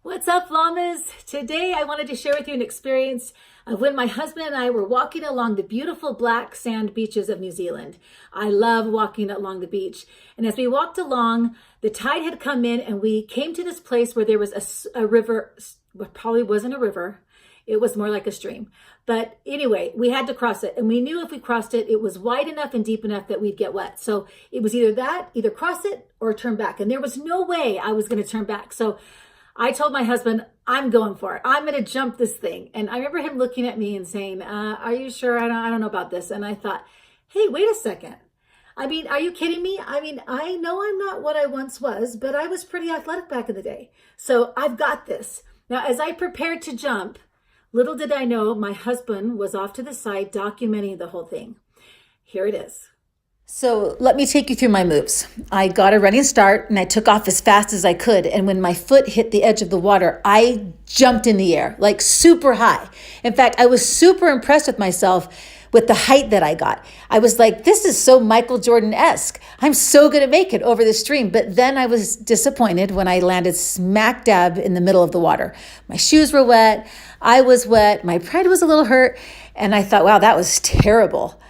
What's up, llamas? Today I wanted to share with you an experience of when my husband and I were walking along the beautiful black sand beaches of New Zealand. I love walking along the beach. And as we walked along, the tide had come in and we came to this place where there was a river. Well, probably wasn't a river. It was more like a stream. But anyway, we had to cross it. And we knew if we crossed it, it was wide enough and deep enough that we'd get wet. So it was either cross it or turn back. And there was no way I was going to turn back. So I told my husband, I'm going for it. I'm going to jump this thing. And I remember him looking at me and saying, are you sure? I don't know about this. And I thought, hey, wait a second. I mean, are you kidding me? I mean, I know I'm not what I once was, but I was pretty athletic back in the day. So I've got this. Now, as I prepared to jump, little did I know my husband was off to the side documenting the whole thing. Here it is. So let me take you through my moves. I got a running start and I took off as fast as I could. And when my foot hit the edge of the water, I jumped in the air, like super high. In fact, I was super impressed with myself with the height that I got. I was like, this is so Michael Jordan-esque. I'm so going to make it over the stream. But then I was disappointed when I landed smack dab in the middle of the water. My shoes were wet. I was wet. My pride was a little hurt. And I thought, wow, that was terrible.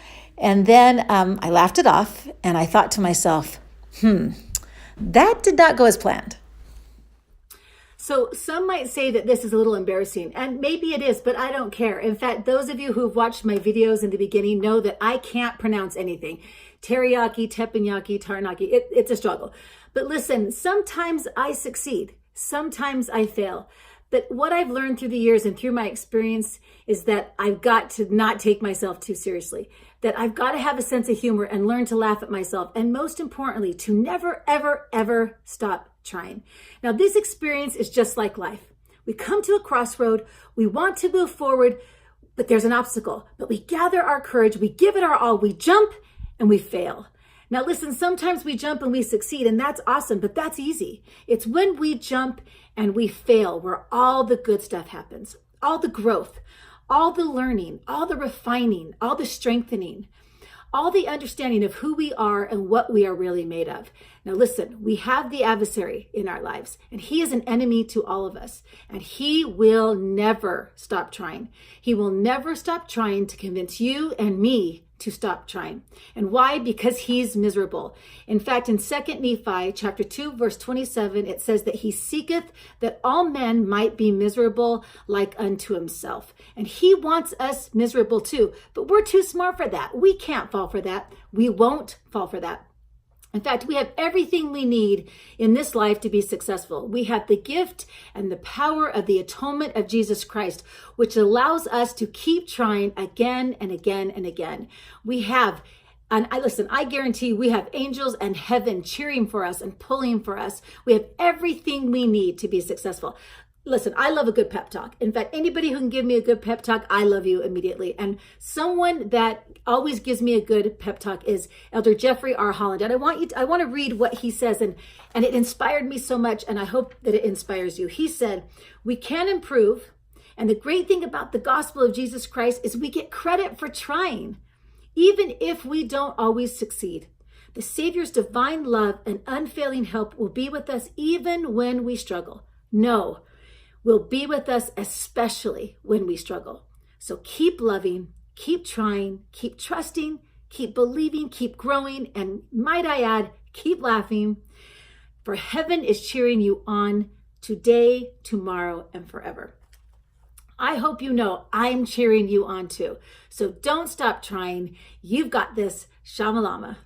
And then I laughed it off and I thought to myself, that did not go as planned. So some might say that this is a little embarrassing, and maybe it is, but I don't care. In fact, those of you who've watched my videos in the beginning know that I can't pronounce anything. Teriyaki, teppanyaki, taranaki, it's a struggle. But listen, sometimes I succeed, sometimes I fail. But what I've learned through the years and through my experience is that I've got to not take myself too seriously, that I've got to have a sense of humor and learn to laugh at myself. And most importantly, to never, ever, ever stop trying. Now, this experience is just like life. We come to a crossroad, we want to move forward, but there's an obstacle. But we gather our courage, we give it our all, we jump and we fail. Now listen, sometimes we jump and we succeed, and that's awesome, but that's easy. It's when we jump and we fail where all the good stuff happens, all the growth, all the learning, all the refining, all the strengthening, all the understanding of who we are and what we are really made of. Now listen, we have the adversary in our lives, and he is an enemy to all of us, and he will never stop trying. He will never stop trying to convince you and me to stop trying. And why? Because he's miserable. In fact, in 2 Nephi chapter 2, verse 27, it says that he seeketh that all men might be miserable like unto himself. And he wants us miserable too, but we're too smart for that. We can't fall for that. We won't fall for that. In fact, we have everything we need in this life to be successful. We have the gift and the power of the atonement of Jesus Christ, which allows us to keep trying again and again and again. We have, and I guarantee we have angels and heaven cheering for us and pulling for us. We have everything we need to be successful. Listen, I love a good pep talk. In fact, anybody who can give me a good pep talk, I love you immediately. And someone that always gives me a good pep talk is Elder Jeffrey R. Holland. And I want to read what he says, and it inspired me so much, and I hope that it inspires you. He said, we can improve, and the great thing about the gospel of Jesus Christ is we get credit for trying, even if we don't always succeed. The Savior's divine love and unfailing help will be with us even when we struggle. No, will be with us, especially when we struggle. So keep loving, keep trying, keep trusting, keep believing, keep growing, and might I add, keep laughing, for heaven is cheering you on today, tomorrow, and forever. I hope you know I'm cheering you on too. So don't stop trying. You've got this. Shama-Llama.